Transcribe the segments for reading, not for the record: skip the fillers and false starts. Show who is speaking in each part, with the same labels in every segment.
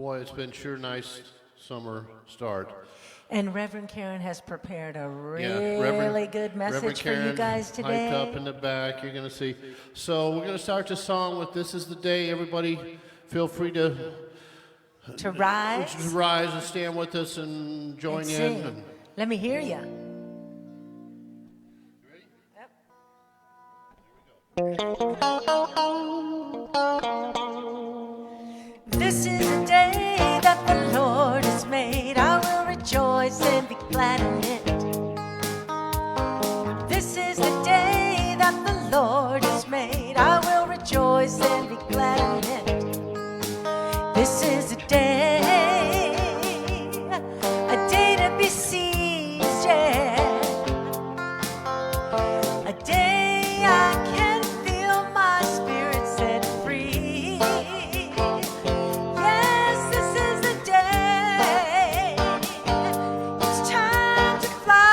Speaker 1: Boy, it's been sure nice summer start.
Speaker 2: And Reverend Karen has prepared a
Speaker 1: Yeah,
Speaker 2: really good
Speaker 1: Reverend
Speaker 2: message for
Speaker 1: Karen,
Speaker 2: you guys today.
Speaker 1: hyped up in the back, you're going to see. So we're going to start this song with "This Is the Day." Everybody feel free to
Speaker 2: rise
Speaker 1: and stand with us and join
Speaker 2: and
Speaker 1: in.
Speaker 2: sing. Let me hear you. This is the day that the Lord has made. I will rejoice and be glad in it. This is the day that the Lord has made. I will rejoice and be glad in it. This is a day to be seized, yeah. A day I can feel my spirit set free. Yes, this is the day. It's time to fly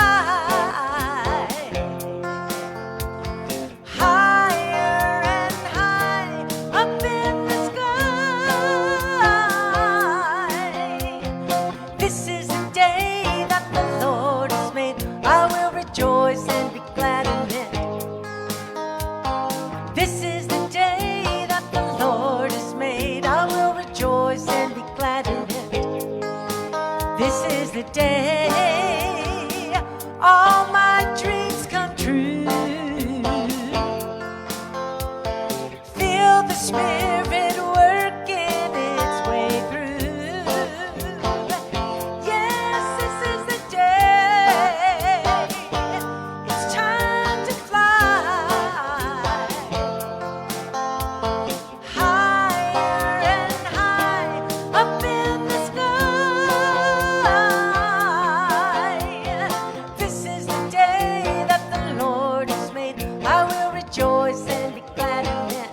Speaker 2: higher and high up in the sky. This is the day that the Lord has made. I will rejoice and be glad in it. This is the day that the Lord has made. I will rejoice and be glad in it. This is the day all my dreams come true. Feel the Spirit working its way through. Yes, this is the day. It's time to fly higher and high up in the sky. This is the day that the Lord has made. I will rejoice and be glad in it.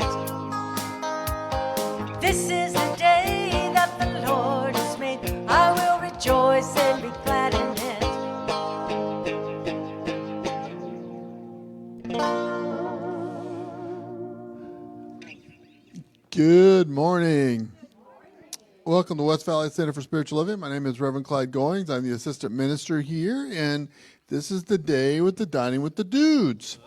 Speaker 2: This is the day that the Lord has made. I will rejoice and be glad in it.
Speaker 3: Good morning. Welcome to West Valley Center for Spiritual Living. My name is Reverend Clyde Goings. I'm the assistant minister here, and this is the day with the Dining with the Dudes.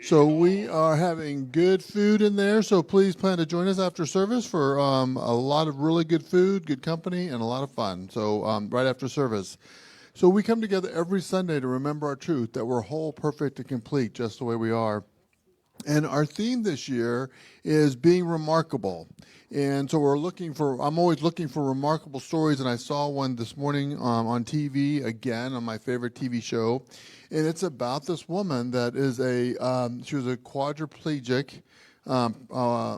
Speaker 3: So we are having good food in there, so please plan to join us after service for a lot of really good food, good company, and a lot of fun. So right after service. So we come together every Sunday to remember our truth, that we're whole, perfect, and complete just the way we are. And our theme this year is being remarkable. And so I'm always looking for remarkable stories, and I saw one this morning on TV, again, on my favorite TV show. And it's about this woman that is she was a quadriplegic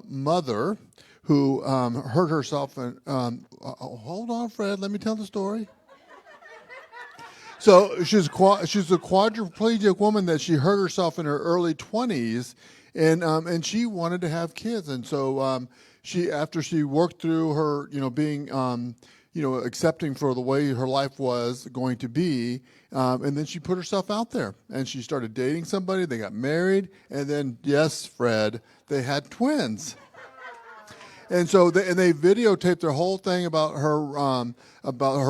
Speaker 3: mother who hurt herself. Hold on, Fred, let me tell the story. So she's a quadriplegic woman that she hurt herself in her early 20s, and she wanted to have kids. And so after she worked through her, being, accepting for the way her life was going to be, and then she put herself out there, and she started dating somebody. They got married, and then, yes, Fred, they had twins. And so they videotaped their whole thing about her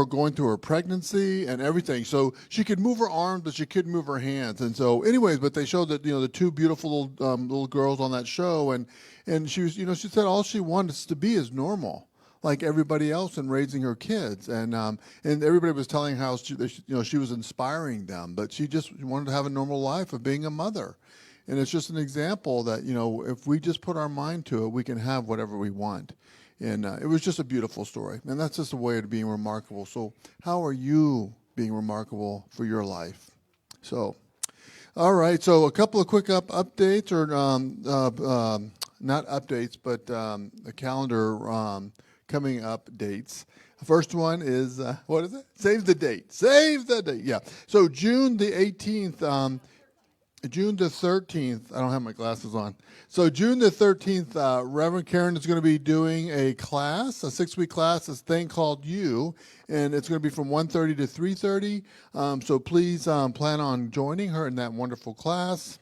Speaker 3: going through her pregnancy and everything. So she could move her arms, but she couldn't move her hands. And so, anyways, but they showed that the two beautiful little girls on that show, and she was she said all she wanted to be is normal, like everybody else in raising her kids. And everybody was telling how she was inspiring them, but she just wanted to have a normal life of being a mother. And it's just an example that, if we just put our mind to it, we can have whatever we want. And it was just a beautiful story. And that's just a way of being remarkable. So how are you being remarkable for your life? So, all right. So a couple of quick updates, or not updates, but the calendar coming up dates. The first one is, what is it? Save the date. Save the date. Yeah. So June the 18th, June the 13th, I don't have my glasses on. So June the 13th, Reverend Karen is going to be doing a class, a 6-week class, this thing called You, and it's going to be from 1:30 to 3:30. So please plan on joining her in that wonderful class.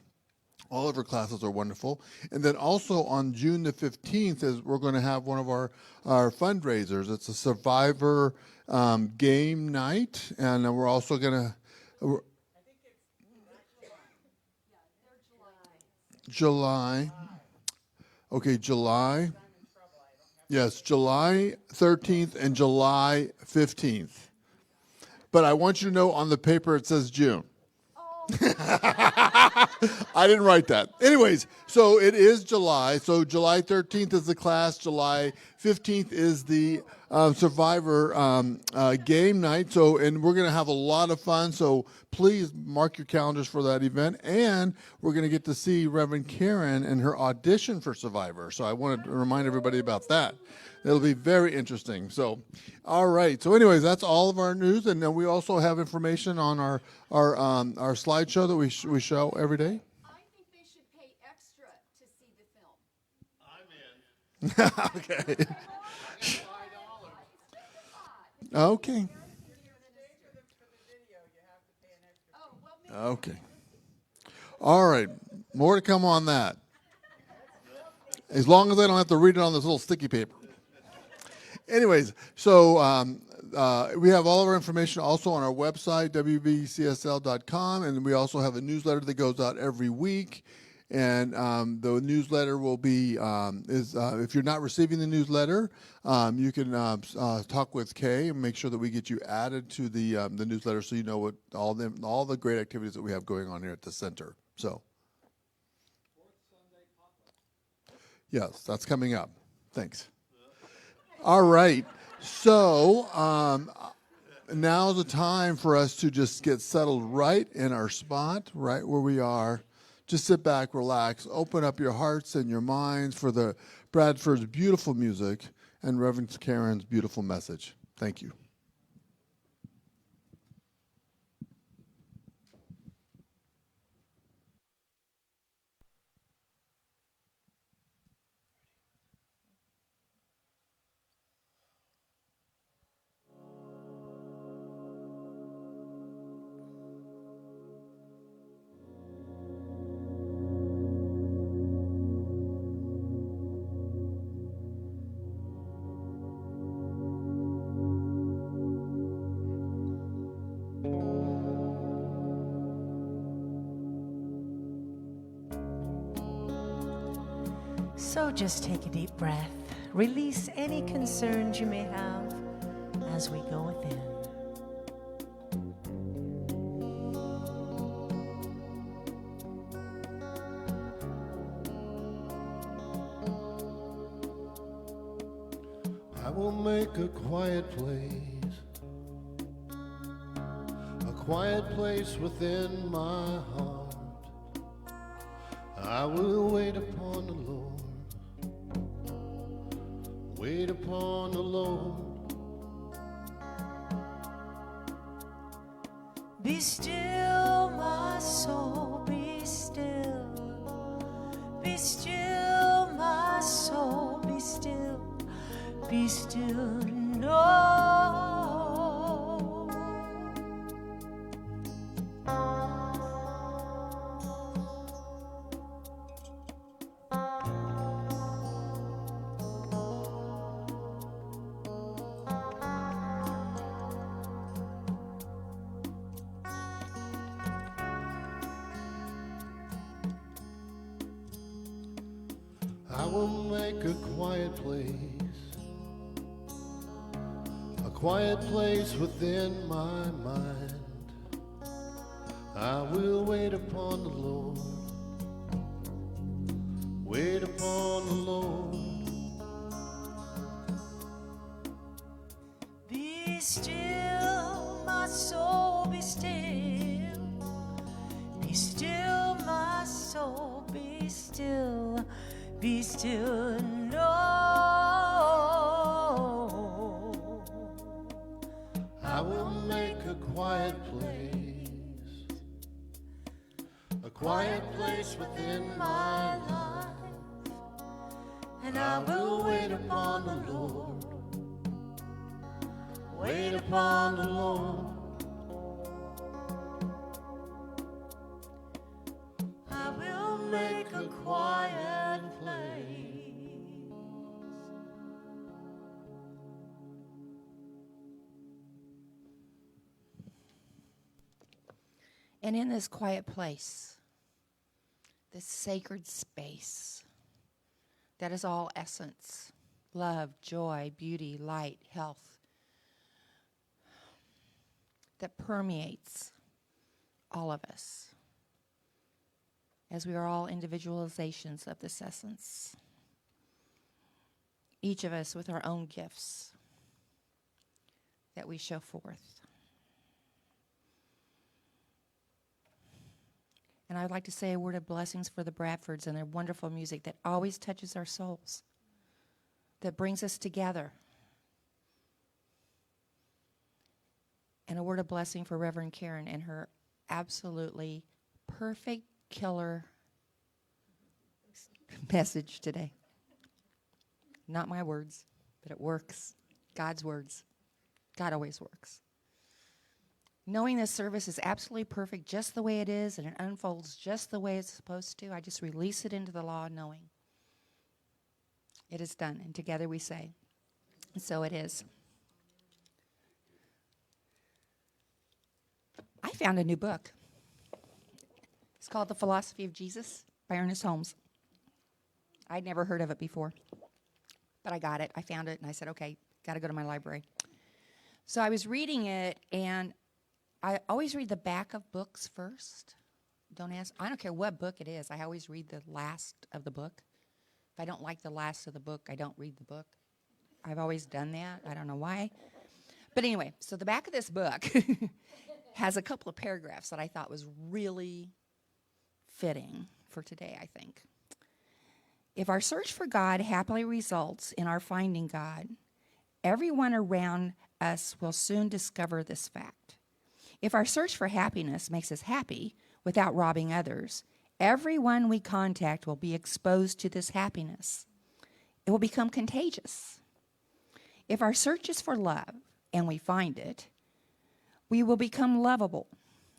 Speaker 3: All of her classes are wonderful. And then also on June the 15th is we're going to have one of our fundraisers. It's a Survivor game night, and we're also going to July. Okay, July. Yes, July 13th and July 15th. But I want you to know on the paper it says June. I didn't write that. Anyways, so it is July. So July 13th is the class. July 15th is the Survivor game night. So, and we're going to have a lot of fun. So please mark your calendars for that event. And we're going to get to see Reverend Karen and her audition for Survivor. So I wanted to remind everybody about that. It'll be very interesting. So, all right. So, anyways, that's all of our news, and then we also have information on our slideshow that we show every day.
Speaker 4: I think they should pay extra to see the film.
Speaker 1: I'm in.
Speaker 3: Okay. Okay. Okay. All right. More to come on that. As long as I don't have to read it on this little sticky paper. Anyways, so we have all of our information also on our website, wvcsl.com, and we also have a newsletter that goes out every week. And the newsletter will be, if you're not receiving the newsletter, you can talk with Kay and make sure that we get you added to the newsletter so you know what all the great activities that we have going on here at the center. So, yes, that's coming up. Thanks. All right. So now's the time for us to just get settled right in our spot, right where we are. Just sit back, relax, open up your hearts and your minds for the Bradford's beautiful music and Reverend Karen's beautiful message. Thank you.
Speaker 2: So just take a deep breath. Release any concerns you may have as we go within.
Speaker 1: I will make a quiet place within my heart. I will wait upon the Lord, wait upon the Lord.
Speaker 2: Be still, my soul, be still. Be still, my soul, be still. Be still, no.
Speaker 1: I will make a quiet place within my mind. I will wait upon the Lord, wait upon the Lord.
Speaker 2: Be still, my soul, be still. Be still, my soul, be still. Be still, no.
Speaker 1: I will make a quiet place within my life,
Speaker 2: And I will wait upon the Lord.
Speaker 1: wait upon the Lord.
Speaker 2: I will make
Speaker 5: And in this quiet place, this sacred space that is all essence, love, joy, beauty, light, health, that permeates all of us, as we are all individualizations of this essence, each of us with our own gifts that we show forth. And I'd like to say a word of blessings for the Bradfords and their wonderful music that always touches our souls, that brings us together. And a word of blessing for Reverend Karen and her absolutely perfect killer message today. Not my words, but it works. God's words. God always works. Knowing this service is absolutely perfect just the way it is, and it unfolds just the way it's supposed to, I just release it into the law knowing it is done. And together we say, and so it is. I found a new book. It's called The Philosophy of Jesus by Ernest Holmes. I'd never heard of it before, but I got it. I found it, and I said, okay, got to go to my library. So I was reading it, and I always read the back of books first. Don't ask. I don't care what book it is. I always read the last of the book. If I don't like the last of the book, I don't read the book. I've always done that. I don't know why. But anyway, so the back of this book has a couple of paragraphs that I thought was really fitting for today, I think. If our search for God happily results in our finding God, everyone around us will soon discover this fact. If our search for happiness makes us happy without robbing others, everyone we contact will be exposed to this happiness. It will become contagious. If our search is for love and we find it, we will become lovable,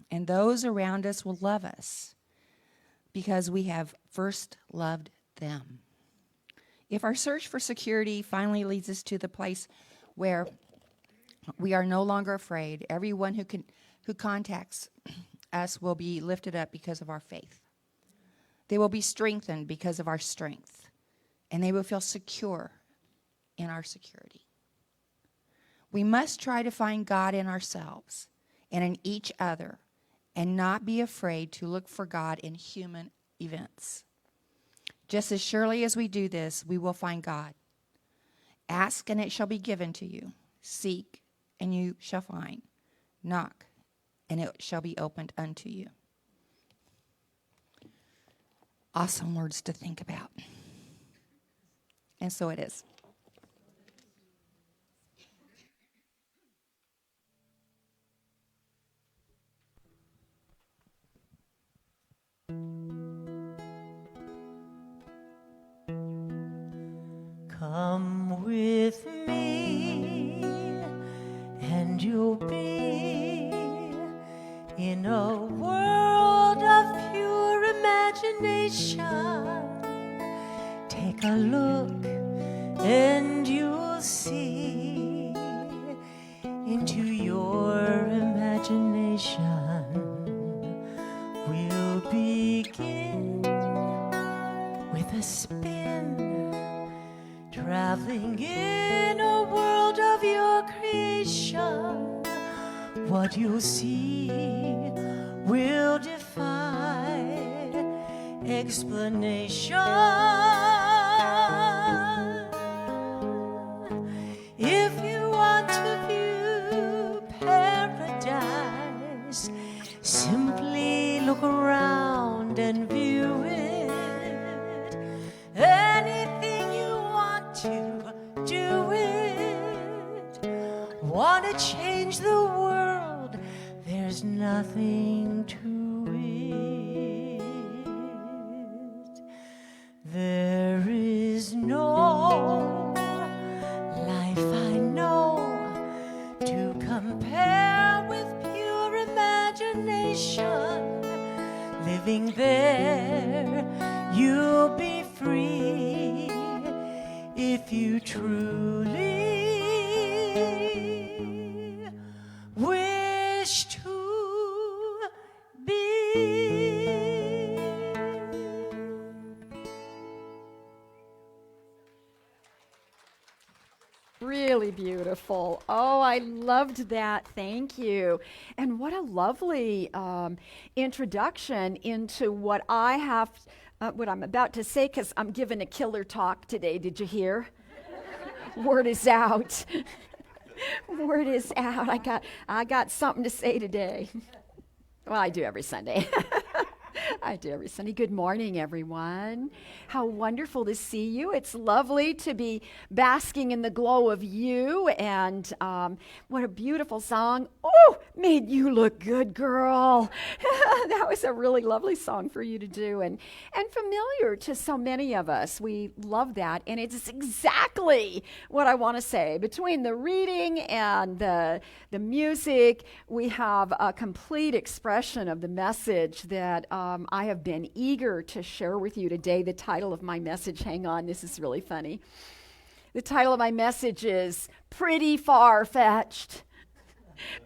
Speaker 5: and those around us will love us because we have first loved them. If our search for security finally leads us to the place where we are no longer afraid, everyone who contacts us will be lifted up because of our faith. They will be strengthened because of our strength, and they will feel secure in our security. We must try to find God in ourselves and in each other, and not be afraid to look for God in human events. Just as surely as we do this, we will find God. Ask, and it shall be given to you. Seek, and you shall find. Knock, and it shall be opened unto you. Awesome words to think about. And so it is.
Speaker 2: Come with me, and you'll be in a world of pure imagination. Take a look, and you'll see into your imagination. We'll begin with a spin, traveling in a world of your creation. What you'll see will defy explanation. If you want to view paradise, simply look around and view it. Anything you want to do it. Want to change the world, there's nothing to it. There is no life I know to compare with pure imagination. Living there, you'll be free if you truly wish to be.
Speaker 6: Really beautiful. Oh, I loved that. Thank you. And what a lovely introduction into what what I'm about to say, because I'm giving a killer talk today. Did you hear? Word is out. Word is out. I got something to say today. Well, I do every Sunday. I do every Sunday. Good morning, everyone. How wonderful to see you. It's lovely to be basking in the glow of you. And what a beautiful song. Oh, made you look good, girl. That was a really lovely song for you to do and familiar to so many of us. We love that. And it's exactly what I want to say. Between the reading and the music, we have a complete expression of the message that I have been eager to share with you today. The title of my message, hang on, this is really funny. The title of my message is Pretty Far-Fetched.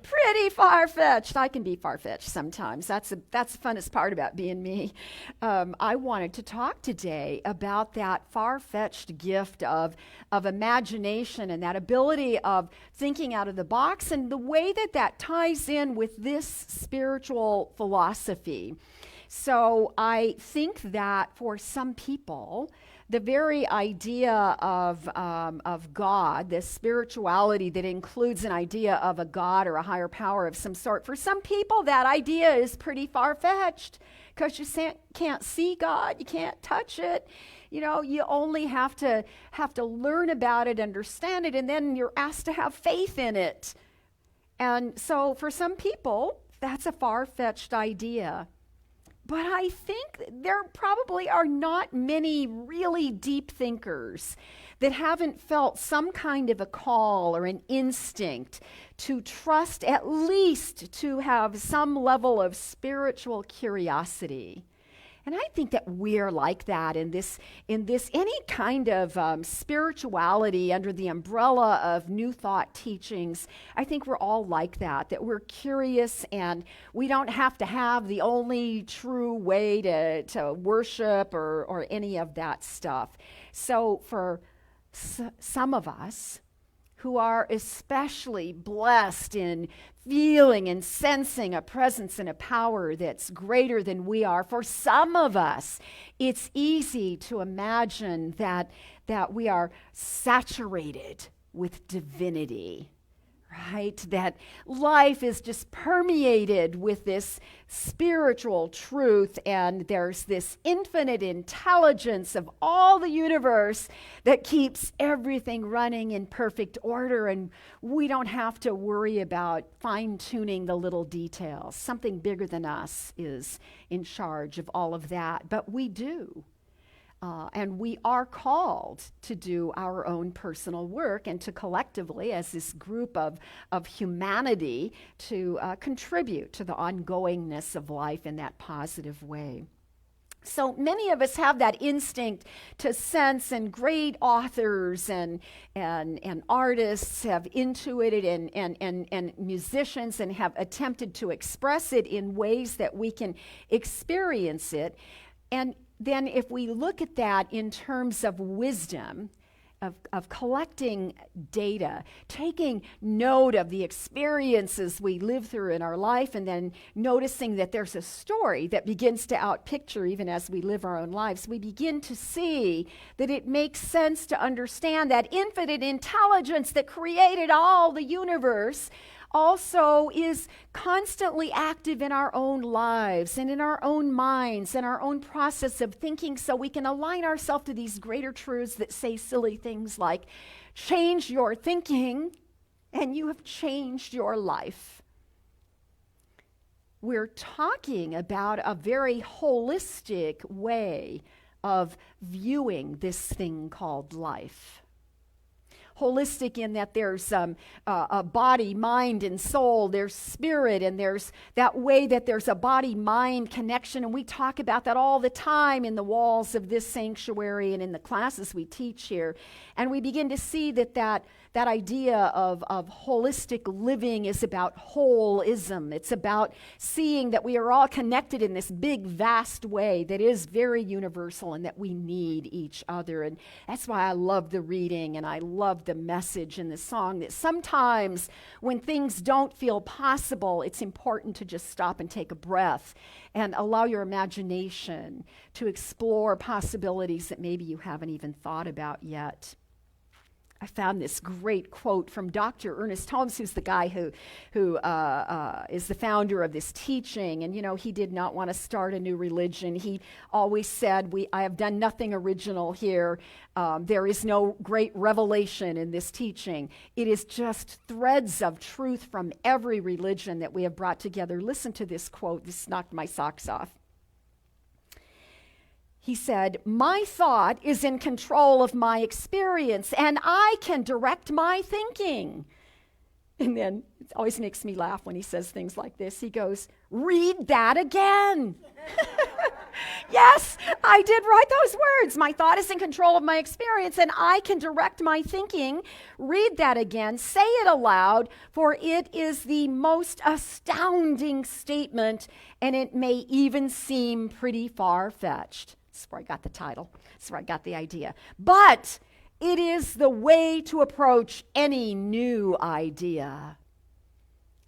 Speaker 6: Pretty far-fetched. I can be far-fetched sometimes. That's the funnest part about being me. I wanted to talk today about that far-fetched gift of imagination and that ability of thinking out of the box and the way that ties in with this spiritual philosophy. So I think that for some people, the very idea of God, this spirituality that includes an idea of a God or a higher power of some sort, for some people that idea is pretty far-fetched because you can't see God, you can't touch it. You know, you only have to learn about it, understand it, and then you're asked to have faith in it. And so for some people, that's a far-fetched idea. But I think there probably are not many really deep thinkers that haven't felt some kind of a call or an instinct to trust, at least to have some level of spiritual curiosity. And I think that we're like that in this any kind of spirituality under the umbrella of New Thought teachings. I think we're all like that we're curious and we don't have to have the only true way to worship or any of that stuff. So for some of us who are especially blessed in feeling and sensing a presence and a power that's greater than we are, for some of us, it's easy to imagine that we are saturated with divinity, right? That life is just permeated with this spiritual truth, and there's this infinite intelligence of all the universe that keeps everything running in perfect order, and we don't have to worry about fine-tuning the little details. Something bigger than us is in charge of all of that, but we do. And we are called to do our own personal work and to collectively, as this group of humanity, to contribute to the ongoingness of life in that positive way. So many of us have that instinct to sense, and great authors and artists have intuited, and musicians, and have attempted to express it in ways that we can experience it. And then if we look at that in terms of wisdom, of collecting data, taking note of the experiences we live through in our life, and then noticing that there's a story that begins to outpicture even as we live our own lives, we begin to see that it makes sense to understand that infinite intelligence that created all the universe also is constantly active in our own lives and in our own minds and our own process of thinking, so we can align ourselves to these greater truths that say silly things like, change your thinking and you have changed your life. We're talking about a very holistic way of viewing this thing called life. Holistic in that there's a body, mind, and soul. There's spirit, and there's that way that there's a body-mind connection. And we talk about that all the time in the walls of this sanctuary and in the classes we teach here. And we begin to see that that idea of holistic living is about holism. It's about seeing that we are all connected in this big, vast way that is very universal and that we need each other. And that's why I love the reading and I love the message in the song, that sometimes when things don't feel possible, it's important to just stop and take a breath and allow your imagination to explore possibilities that maybe you haven't even thought about yet. I found this great quote from Dr. Ernest Holmes, who's the guy who is the founder of this teaching. And, you know, he did not want to start a new religion. He always said, I have done nothing original here. There is no great revelation in this teaching. It is just threads of truth from every religion that we have brought together. Listen to this quote. This knocked my socks off. He said, "My thought is in control of my experience, and I can direct my thinking." And then it always makes me laugh when he says things like this. He goes, "Read that again." Yes, I did write those words. My thought is in control of my experience, and I can direct my thinking. Read that again. Say it aloud, for it is the most astounding statement, and it may even seem pretty far-fetched. That's where I got the title. That's where I got the idea. But it is the way to approach any new idea.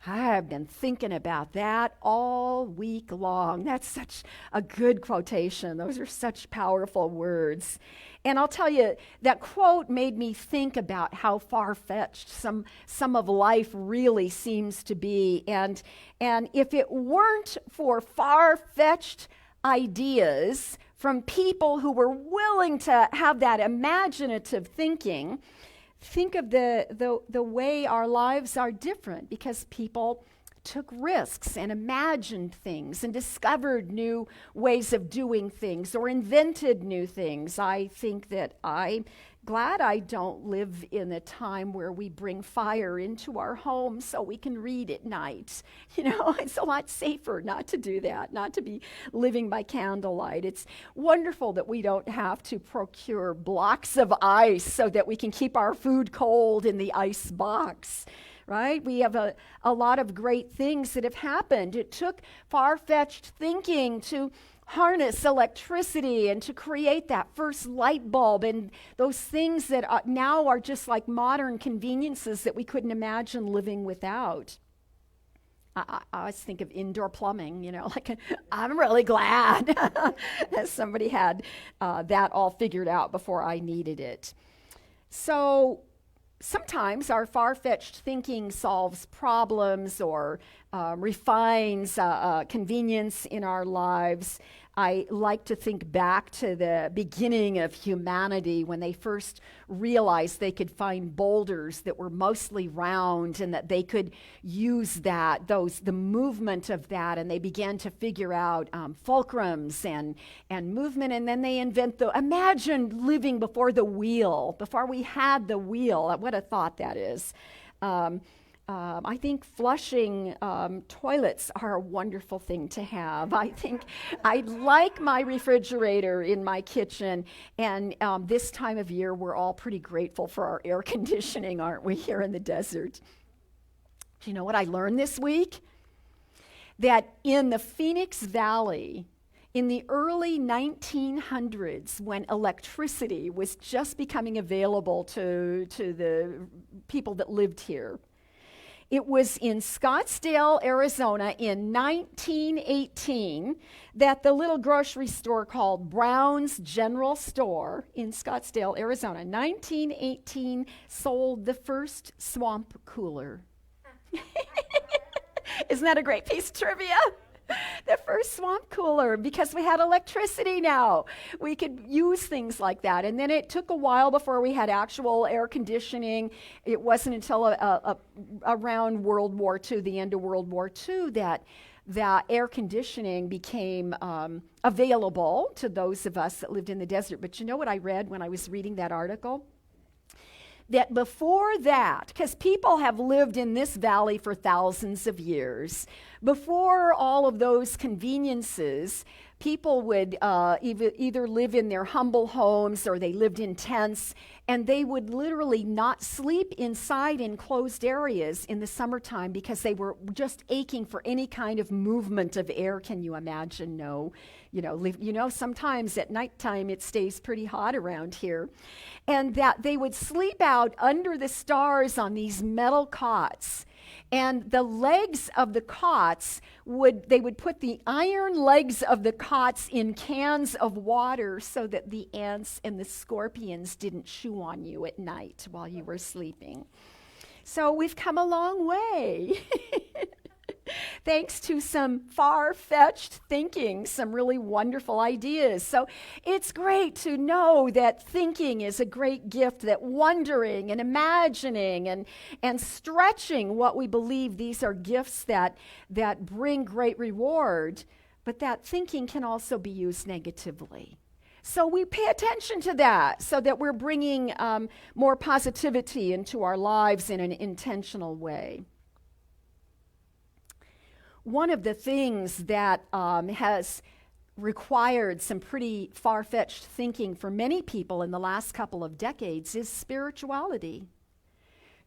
Speaker 6: I've been thinking about that all week long. That's such a good quotation. Those are such powerful words. And I'll tell you, that quote made me think about how far-fetched some of life really seems to be. And if it weren't for far-fetched ideas from people who were willing to have that imaginative thinking, think of the way our lives are different, because people took risks and imagined things and discovered new ways of doing things or invented new things. I think that I'm glad I don't live in a time where we bring fire into our home so we can read at night. You know, it's a lot safer not to do that, not to be living by candlelight. It's wonderful that we don't have to procure blocks of ice so that we can keep our food cold in the ice box. Right? We have a lot of great things that have happened. It took far-fetched thinking to harness electricity and to create that first light bulb and those things that now are just like modern conveniences that we couldn't imagine living without. I always think of indoor plumbing, you know, like I'm really glad that somebody had that all figured out before I needed it. So sometimes our far-fetched thinking solves problems or refines convenience in our lives. I like to think back to the beginning of humanity when they first realized they could find boulders that were mostly round and that they could use the movement of that, and they began to figure out fulcrums and movement, and then they imagine living before the wheel, before we had the wheel. What a thought that is. I think flushing toilets are a wonderful thing to have. I think I like my refrigerator in my kitchen, and this time of year we're all pretty grateful for our air conditioning, aren't we, here in the desert? Do you know what I learned this week? That in the Phoenix Valley, in the early 1900s, when electricity was just becoming available to the people that lived here, it was in Scottsdale, Arizona in 1918 that the little grocery store called Brown's General Store in Scottsdale, Arizona, 1918, sold the first swamp cooler. Isn't that a great piece of trivia? The first swamp cooler, because we had electricity now. We could use things like that. And then it took a while before we had actual air conditioning. It wasn't until around World War II, the end of World War II, that air conditioning became available to those of us that lived in the desert. But you know what I read when I was reading that article? That before that, because people have lived in this valley for thousands of years, before all of those conveniences, people would either live in their humble homes or they lived in tents, and they would literally not sleep inside enclosed areas in the summertime because they were just aching for any kind of movement of air. Can you imagine? No. Sometimes at nighttime it stays pretty hot around here. And that they would sleep out under the stars on these metal cots. And the legs of the cots they would put the iron legs of the cots in cans of water so that the ants and the scorpions didn't chew on you at night while you were sleeping. So we've come a long way. Thanks to some far-fetched thinking, some really wonderful ideas. So it's great to know that thinking is a great gift, that wondering and imagining and stretching what we believe, these are gifts that bring great reward, but that thinking can also be used negatively. So we pay attention to that so that we're bringing more positivity into our lives in an intentional way. One of the things that has required some pretty far-fetched thinking for many people in the last couple of decades is spirituality.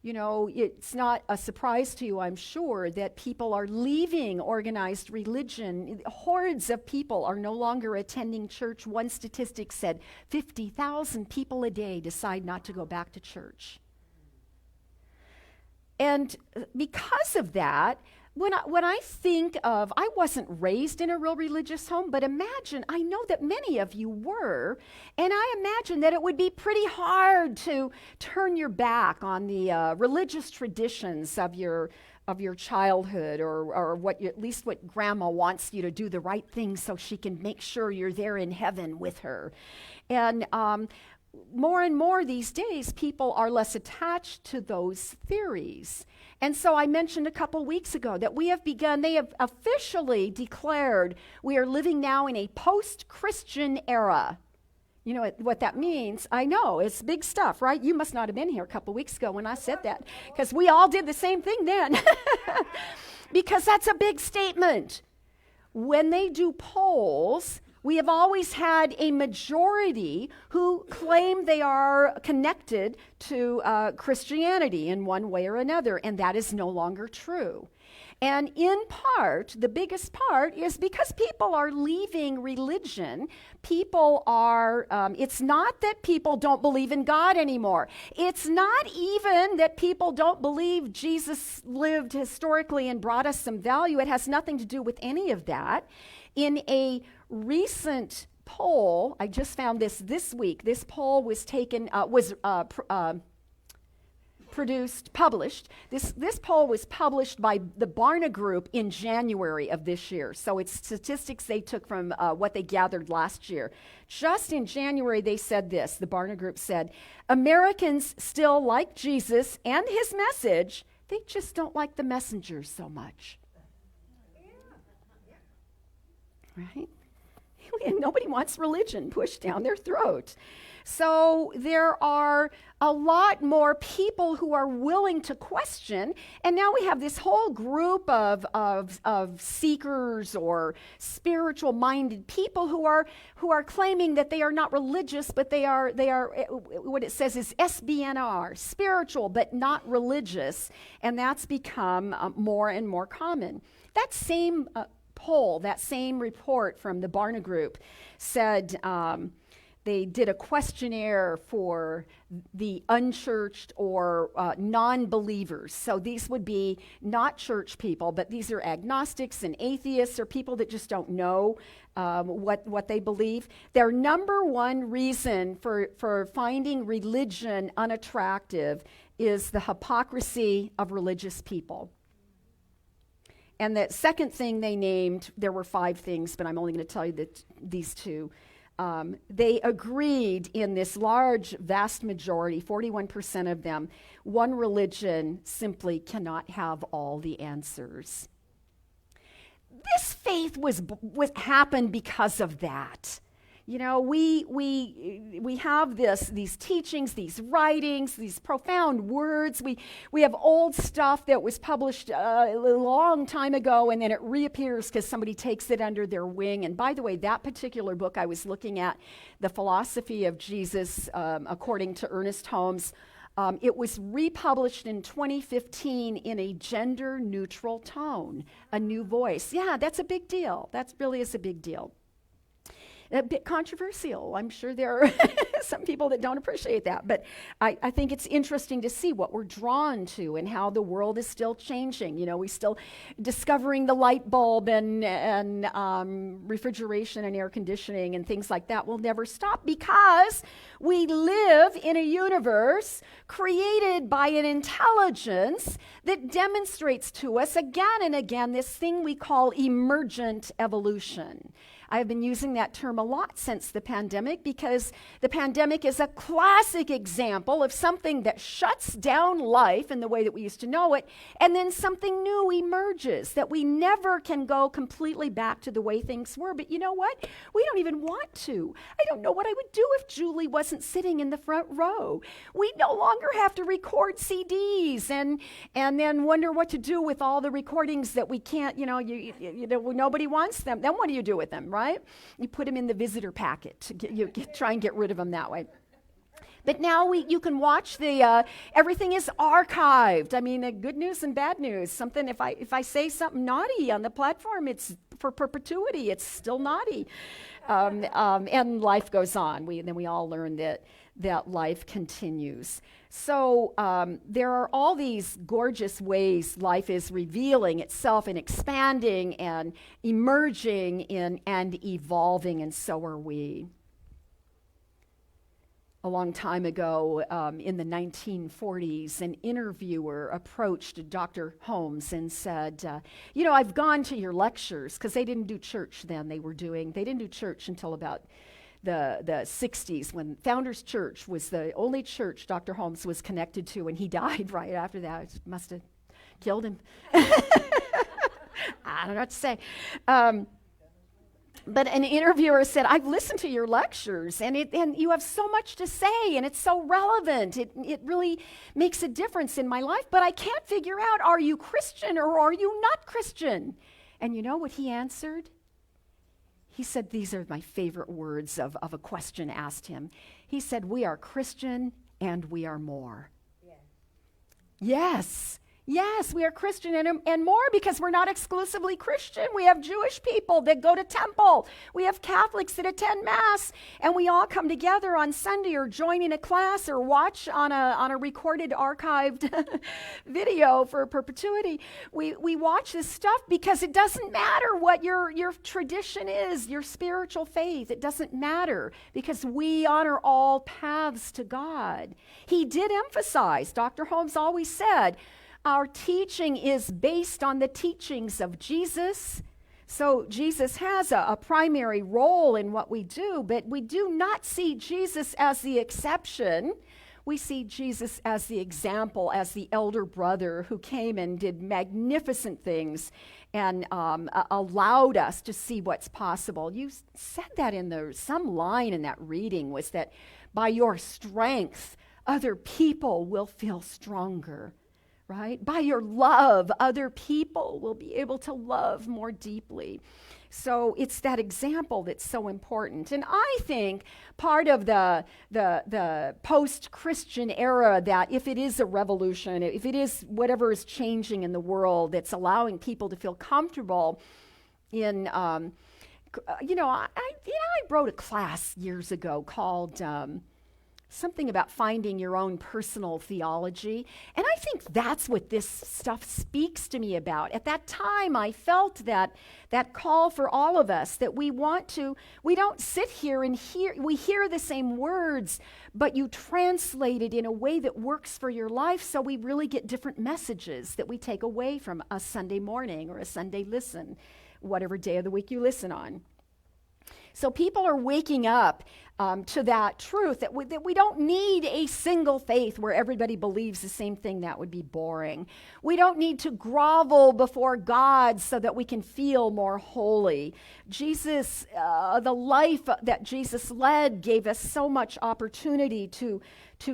Speaker 6: You know, it's not a surprise to you, I'm sure, that people are leaving organized religion. Hordes of people are no longer attending church. One statistic said 50,000 people a day decide not to go back to church. And because of that, when I think of, I wasn't raised in a real religious home, but imagine, I know that many of you were, and I imagine that it would be pretty hard to turn your back on the religious traditions of your childhood, or at least what grandma wants you to do the right thing so she can make sure you're there in heaven with her. And more and more these days, people are less attached to those theories. And so I mentioned a couple weeks ago that they have officially declared we are living now in a post-Christian era. You know what that means? I know, it's big stuff, right? You must not have been here a couple weeks ago when I said that, because we all did the same thing then. Because that's a big statement. When they do polls, we have always had a majority who claim they are connected to Christianity in one way or another, and that is no longer true. And in part, the biggest part is because people are leaving religion. People are, it's not that people don't believe in God anymore. It's not even that people don't believe Jesus lived historically and brought us some value. It has nothing to do with any of that. In a recent poll, I just found this week. This poll was published. This poll was published by the Barna Group in January of this year. So it's statistics they took from what they gathered last year. Just in January, they said this. The Barna Group said, Americans still like Jesus and his message. They just don't like the messengers so much. Right? And nobody wants religion pushed down their throat. So there are a lot more people who are willing to question, and now we have this whole group of seekers or spiritual-minded people who are claiming that they are not religious, but they are what it says is SBNR, spiritual but not religious, and that's become more and more common. That same poll, that same report from the Barna Group said they did a questionnaire for the unchurched or non-believers. So these would be not church people, but these are agnostics and atheists or people that just don't know what they believe. Their number one reason for finding religion unattractive is the hypocrisy of religious people. And the second thing they named, there were 5 things, but I'm only going to tell you these 2. They agreed in this large, vast majority, 41% of them, one religion simply cannot have all the answers. This faith happened because of that. You know, we have these teachings, these writings, these profound words. We have old stuff that was published a long time ago, and then it reappears because somebody takes it under their wing. And by the way, that particular book I was looking at, The Philosophy of Jesus, according to Ernest Holmes, it was republished in 2015 in a gender-neutral tone, a new voice. Yeah, that's a big deal. That really is a big deal. A bit controversial. I'm sure there are some people that don't appreciate that, but I think it's interesting to see what we're drawn to and how the world is still changing. You know, we're still discovering the light bulb and refrigeration and air conditioning and things like that will never stop because we live in a universe created by an intelligence that demonstrates to us again and again this thing we call emergent evolution. I've been using that term a lot since the pandemic because the pandemic is a classic example of something that shuts down life in the way that we used to know it, and then something new emerges that we never can go completely back to the way things were. But you know what? We don't even want to. I don't know what I would do if Julie wasn't sitting in the front row. We no longer have to record CDs and then wonder what to do with all the recordings that we can't, you know, nobody wants them. Then what do you do with them, right? You put them in the visitor packet. Try and get rid of them that way. But now you can watch everything is archived. I mean, the good news and bad news. Something, if I say something naughty on the platform, it's for perpetuity. It's still naughty. And life goes on. Then we all learn that life continues. So there are all these gorgeous ways life is revealing itself and expanding and emerging and evolving, and so are we. A long time ago, in the 1940s, an interviewer approached Dr. Holmes and said, you know, I've gone to your lectures, because they didn't do church then. They didn't do church until about the 60s, when Founders Church was the only church Dr. Holmes was connected to, and he died right after that. It must have killed him. I don't know what to say. But an interviewer said, I've listened to your lectures, and you have so much to say, and it's so relevant. It really makes a difference in my life, but I can't figure out, are you Christian or are you not Christian? And you know what he answered? He said, these are my favorite words of a question asked him. He said, we are Christian and we are more. Yes. Yes, we are Christian and more, because we're not exclusively Christian. We have Jewish people that go to temple. We have Catholics that attend Mass, and we all come together on Sunday or join in a class or watch on a recorded, archived video for perpetuity. We watch this stuff because it doesn't matter what your tradition is, your spiritual faith. It doesn't matter, because we honor all paths to God. He did emphasize, Dr. Holmes always said, our teaching is based on the teachings of Jesus. So Jesus has a primary role in what we do, but we do not see Jesus as the exception. We see Jesus as the example, as the elder brother who came and did magnificent things and allowed us to see what's possible. You said that in some line in that reading was that by your strength, other people will feel stronger. Right? By your love, other people will be able to love more deeply. So it's that example that's so important. And I think part of the post-Christian era, that if it is a revolution, if it is whatever is changing in the world that's allowing people to feel comfortable in, I wrote a class years ago called something about finding your own personal theology. And I think that's what this stuff speaks to me about. At that time, I felt that call for all of us, that we don't sit here and we hear the same words, but you translate it in a way that works for your life, so we really get different messages that we take away from a Sunday morning or a Sunday listen, whatever day of the week you listen on. So people are waking up to that truth that we don't need a single faith where everybody believes the same thing. That would be boring. We don't need to grovel before God so that we can feel more holy. Jesus, the life that Jesus led gave us so much opportunity to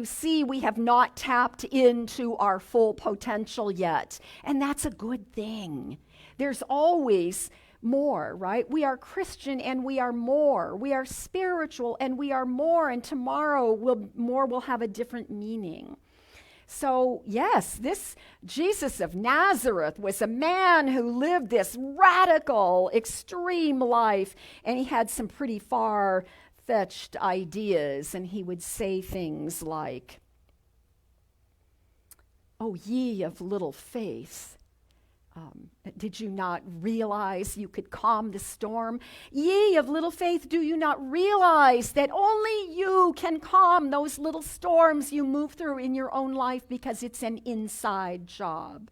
Speaker 6: see we have not tapped into our full potential yet. And that's a good thing. There's always more, right? We are Christian and we are more. We are spiritual and we are more. And tomorrow more will have a different meaning. So, yes, this Jesus of Nazareth was a man who lived this radical, extreme life. And he had some pretty far-fetched ideas. And he would say things like, "Oh, ye of little faith. Did you not realize you could calm the storm? Ye of little faith, do you not realize that only you can calm those little storms you move through in your own life because it's an inside job?"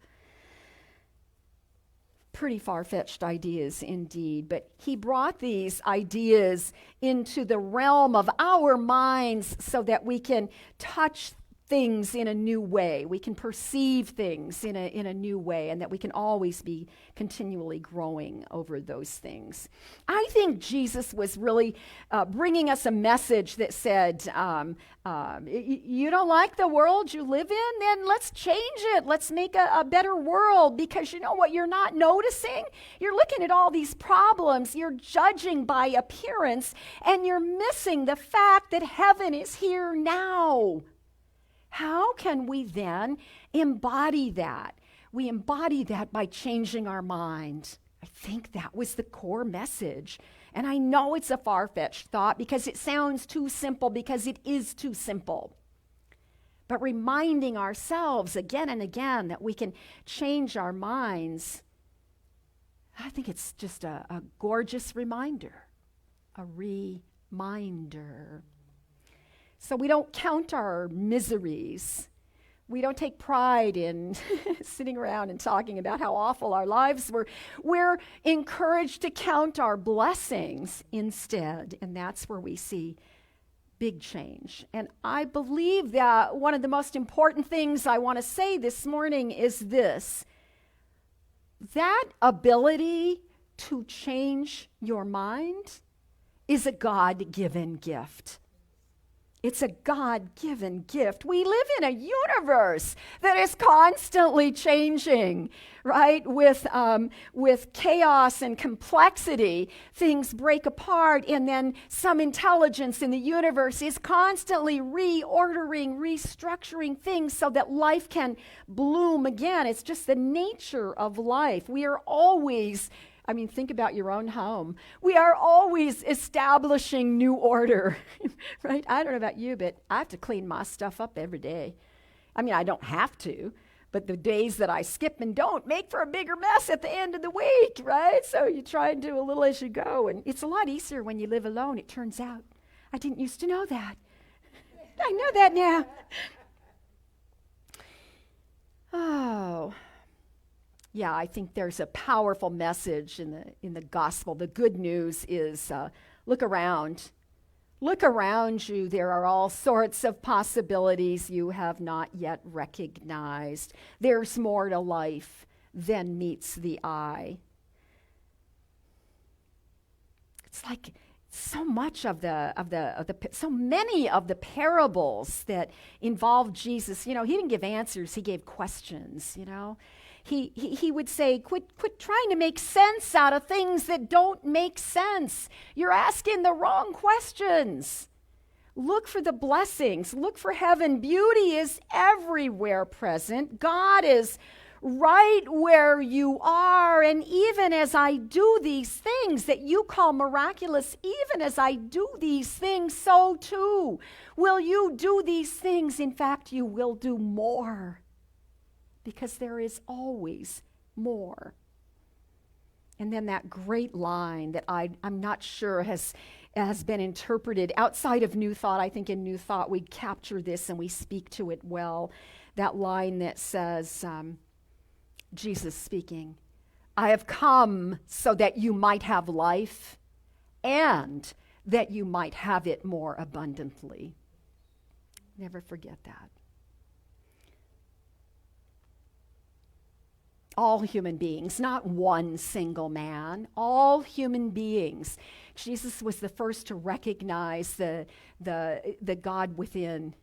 Speaker 6: Pretty far-fetched ideas indeed, but he brought these ideas into the realm of our minds so that we can touch things in a new way. We can perceive things in a new way, and that we can always be continually growing over those things. I think Jesus was really bringing us a message that said, you don't like the world you live in? Then let's change it. Let's make a better world, because you know what you're not noticing? You're looking at all these problems. You're judging by appearance, and you're missing the fact that heaven is here now. How can we then embody that? We embody that by changing our mind. I think that was the core message. And I know it's a far-fetched thought because it sounds too simple, because it is too simple. But reminding ourselves again and again that we can change our minds, I think it's just a gorgeous reminder, a reminder. So we don't count our miseries. We don't take pride in sitting around and talking about how awful our lives were. We're encouraged to count our blessings instead, and that's where we see big change. And I believe that one of the most important things I want to say this morning is this: that ability to change your mind is a God-given gift. It's a God-given gift. We live in a universe that is constantly changing, right? With chaos and complexity, things break apart, and then some intelligence in the universe is constantly reordering, restructuring things so that life can bloom again. It's just the nature of life. We are always, think about your own home. We are always establishing new order, right? I don't know about you, but I have to clean my stuff up every day. I don't have to, but the days that I skip and don't make for a bigger mess at the end of the week, right? So you try and do a little as you go, and it's a lot easier when you live alone, it turns out. I didn't used to know that. I know that now. Oh. Yeah, I think there's a powerful message in the gospel. The good news is look around. Look around you. There are all sorts of possibilities you have not yet recognized. There's more to life than meets the eye. It's like so many of the parables that involve Jesus. He didn't give answers, he gave questions, He would say, quit trying to make sense out of things that don't make sense. You're asking the wrong questions. Look for the blessings. Look for heaven. Beauty is everywhere present. God is right where you are. And even as I do these things that you call miraculous, even as I do these things, so too will you do these things. In fact, you will do more. Because there is always more. And then that great line that I'm not sure has been interpreted outside of New Thought. I think in New Thought we capture this and we speak to it well. That line that says, Jesus speaking, "I have come so that you might have life and that you might have it more abundantly. Never forget that. All human beings, not one single man, all human beings. Jesus was the first to recognize the God within,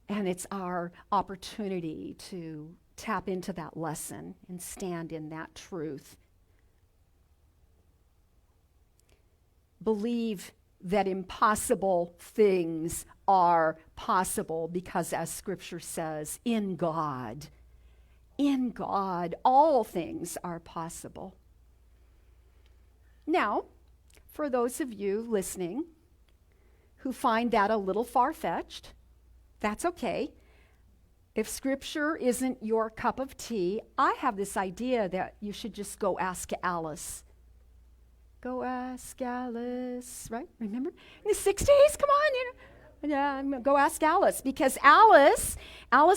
Speaker 6: and it's our opportunity to tap into that lesson and stand in that truth. Believe that impossible things are possible because, as Scripture says, in God, all things are possible. Now, for those of you listening who find that a little far-fetched, that's okay. If Scripture isn't your cup of tea, I have this idea that you should just go ask Alice. Go ask Alice, right? Remember? In the 60s, come on, go ask Alice, because Alice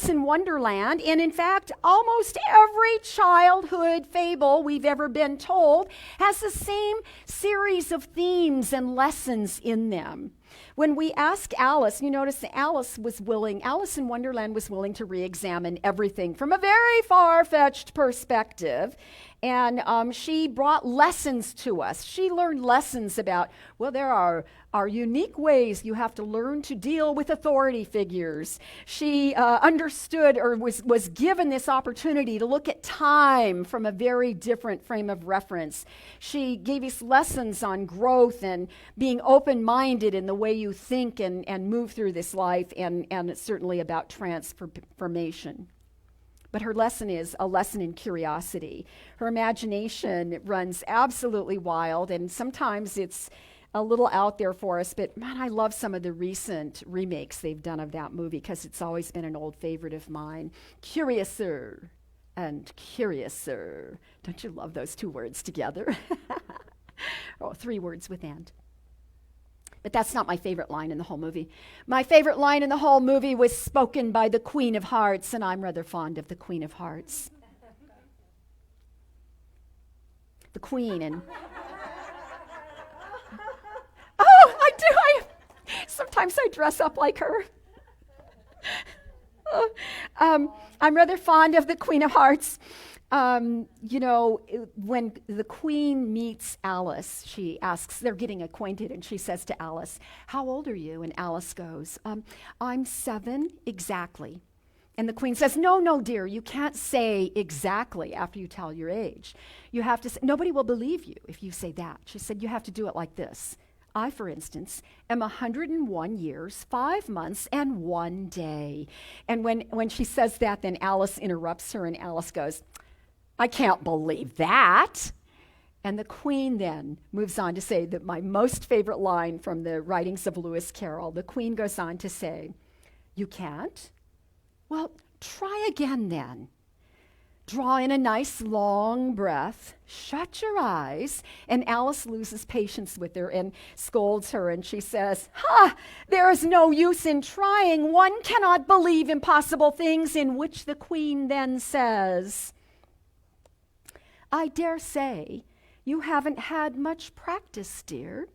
Speaker 6: in Wonderland, and in fact, almost every childhood fable we've ever been told has the same series of themes and lessons in them. When we ask Alice, you notice that Alice in Wonderland was willing to re-examine everything from a very far-fetched perspective. And she brought lessons to us. She learned lessons about, well, there are unique ways you have to learn to deal with authority figures. She understood, or was given this opportunity to look at time from a very different frame of reference. She gave us lessons on growth and being open-minded in the way you think and move through this life, and it's certainly about transformation. But her lesson is a lesson in curiosity. Her imagination runs absolutely wild, and sometimes it's a little out there for us, but man, I love some of the recent remakes they've done of that movie because it's always been an old favorite of mine. Curiouser and curiouser. Don't you love those two words together? Oh, 3 words with and. But that's not my favorite line in the whole movie. My favorite line in the whole movie was spoken by the Queen of Hearts, and I'm rather fond of the Queen of Hearts. The Queen and... Oh, I do. Sometimes I dress up like her. I'm rather fond of the Queen of Hearts. When the Queen meets Alice, she asks, they're getting acquainted, and she says to Alice, "How old are you?" And Alice goes, "I'm 7 exactly." And the Queen says, No, dear, you can't say exactly after you tell your age. You have to say, nobody will believe you if you say that. She said, you have to do it like this. I, for instance, am 101 years, 5 months, and 1 day. And when she says that, then Alice interrupts her, and Alice goes, "I can't believe that." And the Queen then moves on to say that my most favorite line from the writings of Lewis Carroll, the Queen goes on to say, "You can't? Well, try again then. Draw in a nice long breath, shut your eyes," and Alice loses patience with her and scolds her, and she says, "There is no use in trying. One cannot believe impossible things," in which the Queen then says, "I dare say you haven't had much practice, dear.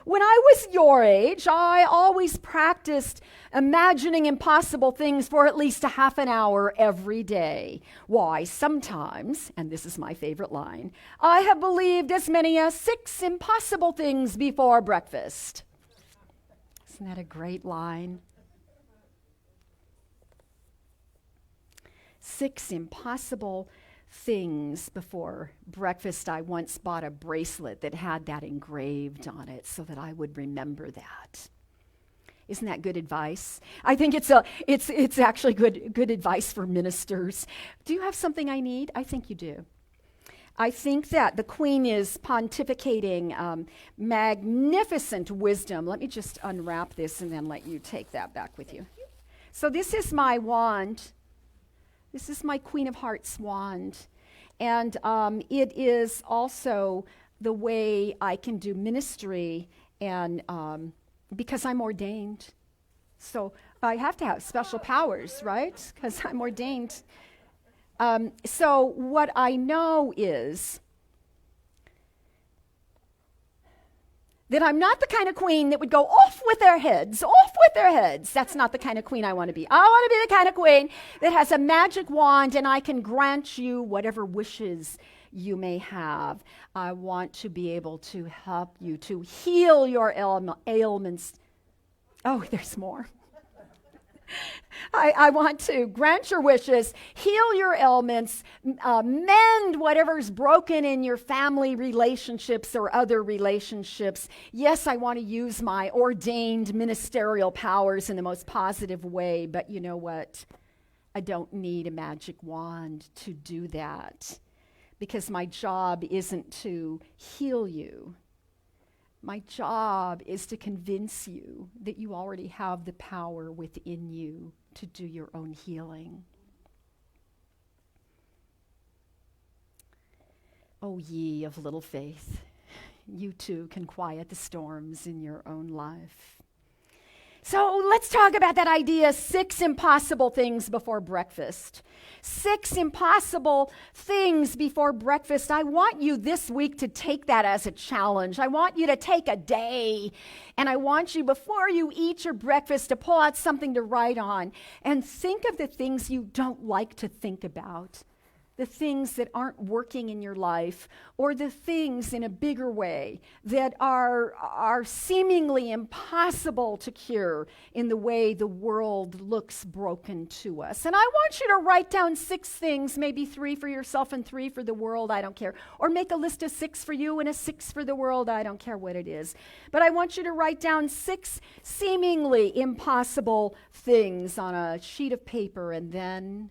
Speaker 6: When I was your age, I always practiced imagining impossible things for at least a half an hour every day. Why, sometimes," and this is my favorite line, "I have believed as many as 6 impossible things before breakfast." Isn't that a great line? 6 impossible things before breakfast. I once bought a bracelet that had that engraved on it so that I would remember that. Isn't that good advice? I think it's actually good advice for ministers. Do you have something I need? I think you do. I think that the Queen is pontificating magnificent wisdom. Let me just unwrap this and then let you take that back with you. So this is my wand. This is my Queen of Hearts wand, and it is also the way I can do ministry, and because I'm ordained. So I have to have special powers, right? Because I'm ordained. So what I know is That I'm not the kind of queen that would go off with their heads, off with their heads. That's not the kind of queen I want to be. I want to be the kind of queen that has a magic wand and I can grant you whatever wishes you may have. I want to be able to help you to heal your ailments. Oh, there's more. I want to grant your wishes, heal your ailments, mend whatever's broken in your family relationships or other relationships. Yes, I want to use my ordained ministerial powers in the most positive way, but you know what? I don't need a magic wand to do that because my job isn't to heal you. My job is to convince you that you already have the power within you to do your own healing. O ye of little faith, you too can quiet the storms in your own life. So let's talk about that idea, 6 impossible things before breakfast. 6 impossible things before breakfast. I want you this week to take that as a challenge. I want you to take a day, and I want you, before you eat your breakfast, to pull out something to write on and think of the things you don't like to think about. The things that aren't working in your life, or the things in a bigger way that are seemingly impossible to cure in the way the world looks broken to us. And I want you to write down 6 things, maybe 3 for yourself and 3 for the world, I don't care. Or make a list of 6 for you and a 6 for the world, I don't care what it is. But I want you to write down 6 seemingly impossible things on a sheet of paper, and then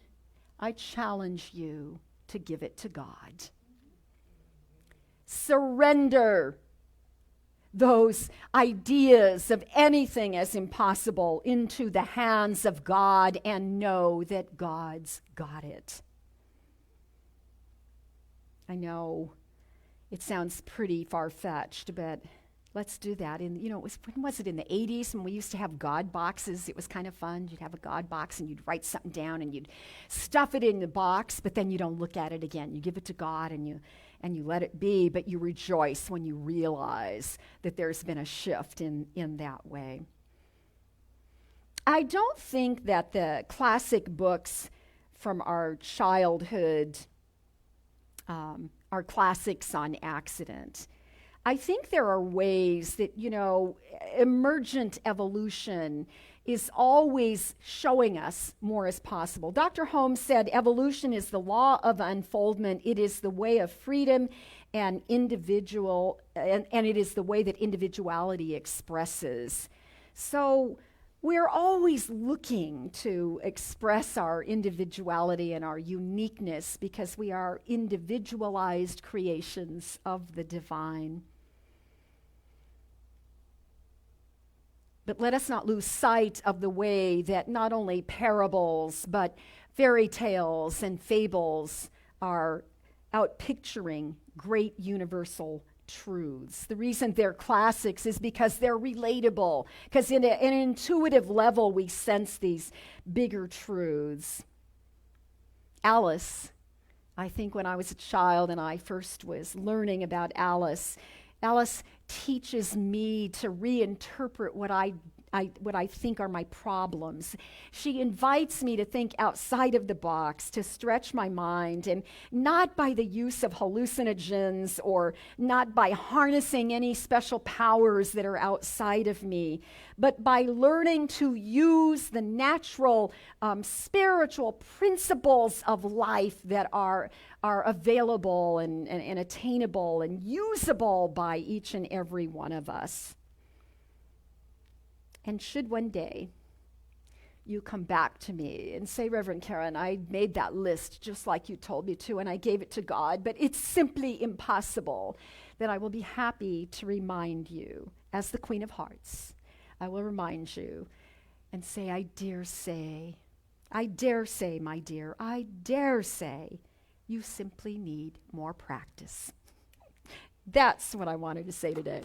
Speaker 6: I challenge you to give it to God. Surrender those ideas of anything as impossible into the hands of God and know that God's got it. I know it sounds pretty far-fetched, but let's do that. When was it in the 80s when we used to have God boxes? It was kind of fun. You'd have a God box and you'd write something down and you'd stuff it in the box, but then you don't look at it again. You give it to God and you let it be, but you rejoice when you realize that there's been a shift in that way. I don't think that the classic books from our childhood are classics on accident. I think there are ways that, emergent evolution is always showing us more as possible. Dr. Holmes said, evolution is the law of unfoldment. It is the way of freedom and and it is the way that individuality expresses. So we're always looking to express our individuality and our uniqueness because we are individualized creations of the divine. But let us not lose sight of the way that not only parables, but fairy tales and fables are outpicturing great universal truths. The reason they're classics is because they're relatable, because in an intuitive level we sense these bigger truths. Alice, I think when I was a child and I first was learning about Alice teaches me to reinterpret what I think are my problems. She invites me to think outside of the box, to stretch my mind, and not by the use of hallucinogens or not by harnessing any special powers that are outside of me, but by learning to use the natural spiritual principles of life that are available and attainable and usable by each and every one of us. And should one day you come back to me and say, Reverend Karen, I made that list just like you told me to, and I gave it to God, but it's simply impossible, then I will be happy to remind you, as the Queen of Hearts, I will remind you and say, I dare say, my dear, I dare say, you simply need more practice. That's what I wanted to say today.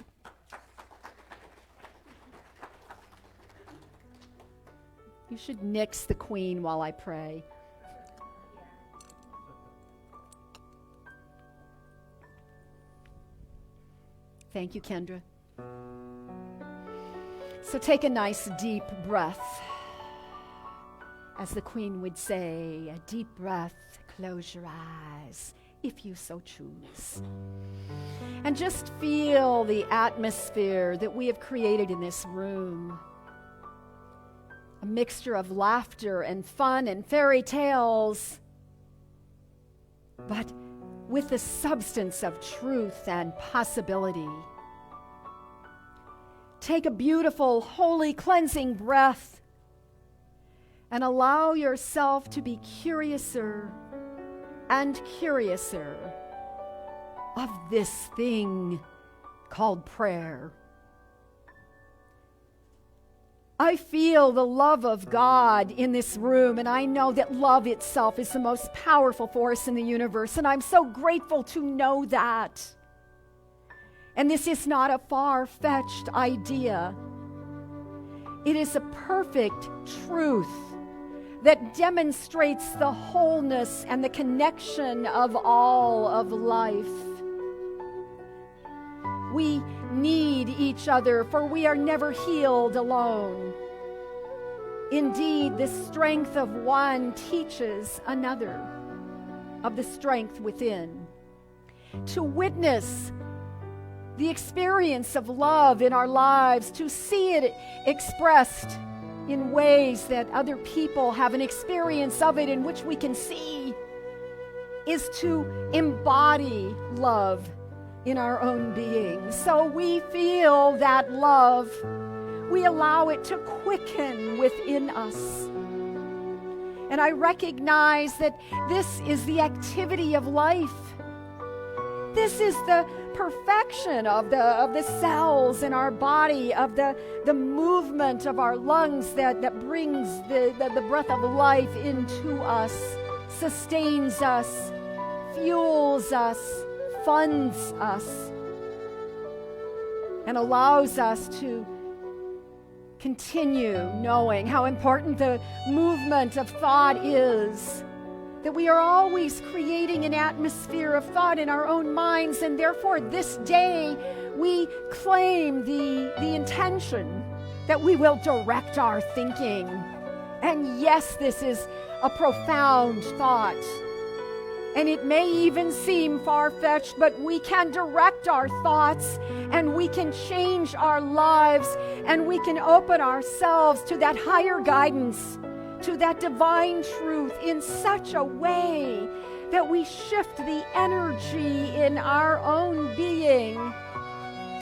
Speaker 6: You should nix the Queen while I pray. Thank you, Kendra. So take a nice deep breath. As the Queen would say, a deep breath, close your eyes, if you so choose. And just feel the atmosphere that we have created in this room. A mixture of laughter and fun and fairy tales, but with the substance of truth and possibility. Take a beautiful, holy, cleansing breath and allow yourself to be curiouser and curiouser of this thing called prayer. I feel the love of God in this room, and I know that love itself is the most powerful force in the universe, and I'm so grateful to know that. And this is not a far-fetched idea. It is a perfect truth that demonstrates the wholeness and the connection of all of life. We need each other, for we are never healed alone. Indeed, the strength of one teaches another of the strength within. To witness the experience of love in our lives, to see it expressed in ways that other people have an experience of it in which we can see, is to embody love in our own being. So we feel that love. We allow it to quicken within us. And I recognize that this is the activity of life. This is the perfection of the cells in our body, of the movement of our lungs that brings the breath of life into us, sustains us, fuels us, funds us, and allows us to continue knowing how important the movement of thought is, that we are always creating an atmosphere of thought in our own minds, and therefore this day we claim the intention that we will direct our thinking. And yes, this is a profound thought. And it may even seem far-fetched, but we can direct our thoughts, and we can change our lives, and we can open ourselves to that higher guidance, to that divine truth in such a way that we shift the energy in our own being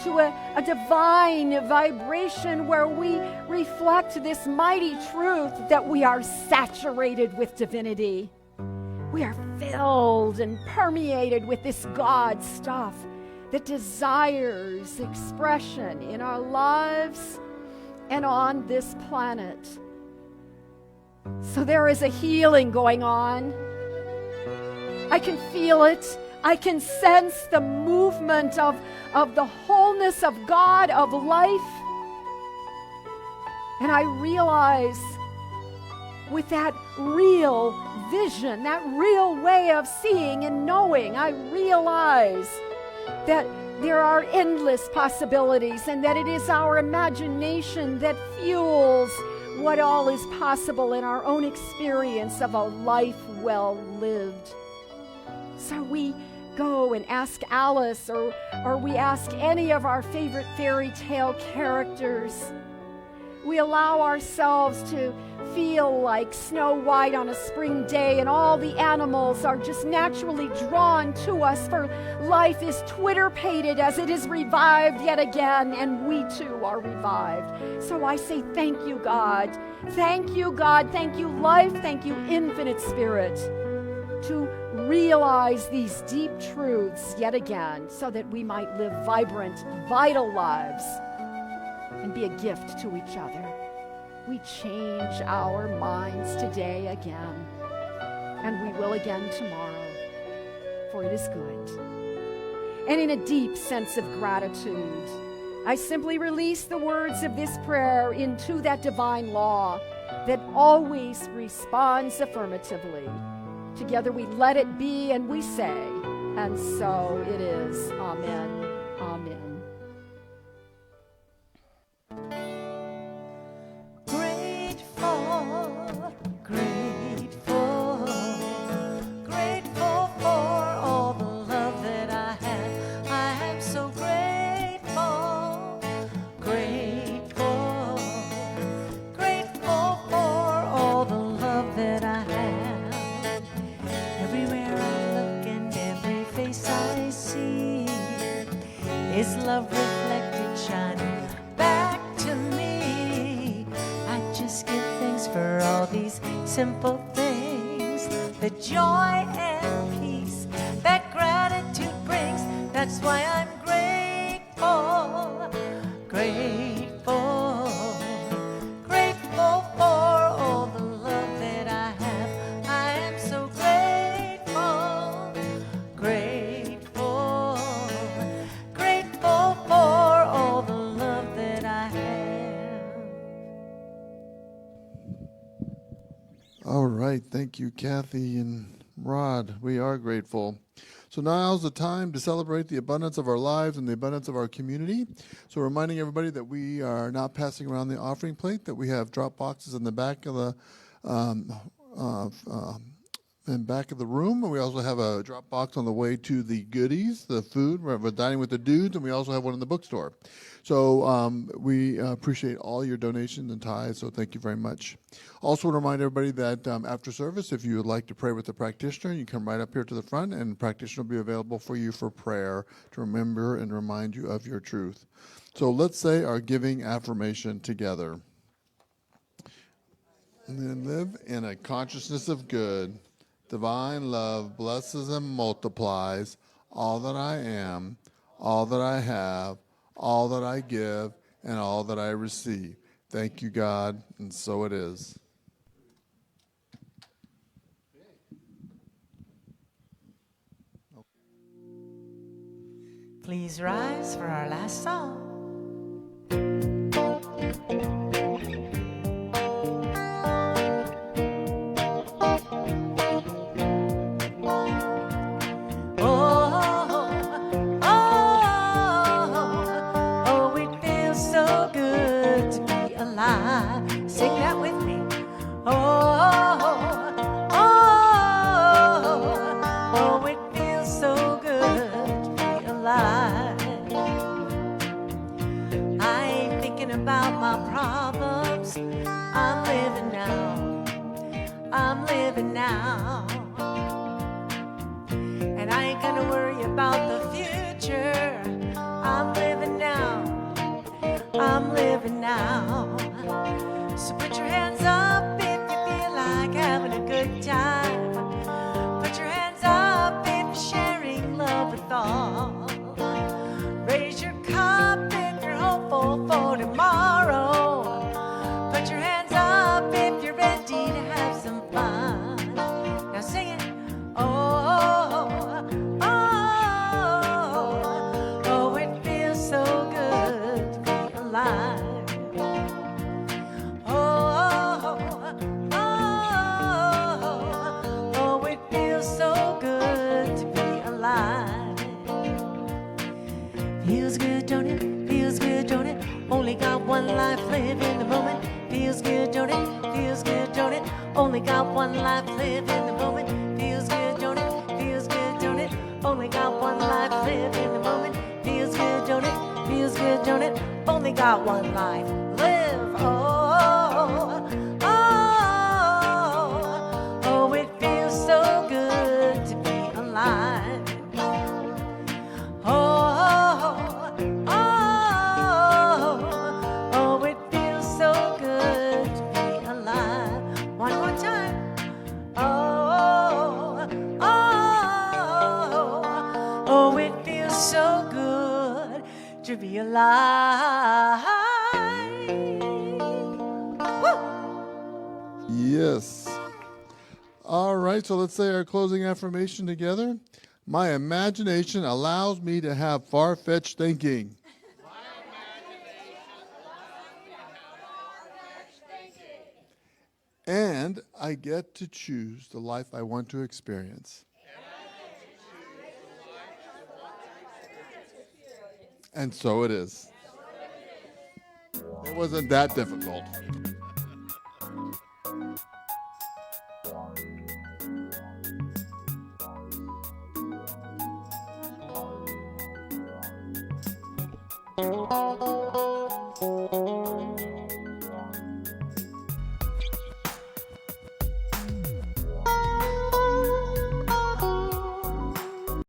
Speaker 6: to a divine vibration where we reflect this mighty truth that we are saturated with divinity. We are filled and permeated with this God stuff that desires expression in our lives and on this planet. So there is a healing going on. I can feel it. I can sense the movement of the wholeness of God, of life. And I realize with that real vision, that real way of seeing and knowing, I realize that there are endless possibilities, and that it is our imagination that fuels what all is possible in our own experience of a life well lived. So we go and ask Alice, or we ask any of our favorite fairy tale characters. We allow ourselves to feel like Snow White on a spring day, and all the animals are just naturally drawn to us, for life is Twitter-pated as it is revived yet again, and we too are revived. So I say thank you, God. Thank you, God. Thank you, life. Thank you, infinite spirit, to realize these deep truths yet again, so that we might live vibrant, vital lives and be a gift to each other. We change our minds today again, and we will again tomorrow, for it is good. And in a deep sense of gratitude, I simply release the words of this prayer into that divine law that always responds affirmatively. Together we let it be, and we say, and so it is. Amen. Amen.
Speaker 2: His love reflected, shining back to me. I just give thanks for all these simple things, the joy and peace that gratitude brings. That's why I'm grateful, grateful, grateful for all the love that I have. I am so grateful, grateful, grateful for all the love that I have.
Speaker 3: All right. Thank you, Kathy and Rod. We are grateful. So now's the time to celebrate the abundance of our lives and the abundance of our community. So reminding everybody that we are not passing around the offering plate, that we have drop boxes in the back of the back of the room, and we also have a drop box on the way to the goodies, the food. We're dining with the dudes, and we also have one in the bookstore. So we appreciate all your donations and tithes, so thank you very much. Also want to remind everybody that after service, if you would like to pray with the practitioner, you come right up here to the front, and the practitioner will be available for you for prayer to remember and remind you of your truth. So let's say our giving affirmation together. And then live in a consciousness of good. Divine love blesses and multiplies all that I am, all that I have, all that I give, and all that I receive. Thank you, God, and so it is.
Speaker 2: Please rise for our last song. Sing that with me. Oh, it feels so good to be alive. I ain't thinking about my problems. I'm living now. I'm living now. And I ain't gonna worry about the future. I'm living now. I'm living now. So put your hands up if you feel like having a good time. Put your hands up if you're sharing love with all. Raise your cup if you're hopeful for tomorrow. Put your hands up if you're ready to have some fun. Now sing it. Oh, it feels so good to be alive. Feels good, don't it? Feels good, don't it? Only got one life, live in the moment. Feels good, don't it? Feels good, don't it? Only got one life, live in the moment. Feels good, don't it? Feels good, don't it? Only got one life, live in the moment. Feels good, don't it? Feels good, don't it? Only got one life, live. Oh, it feels so good to be alive. Oh, it feels so good to be alive. One more time. Oh, it feels so good to be alive. Woo!
Speaker 3: Yes. All right, so let's say our closing affirmation together. My imagination allows me to have far-fetched thinking. And I get to choose the life I want to experience. And so it is. It wasn't that difficult.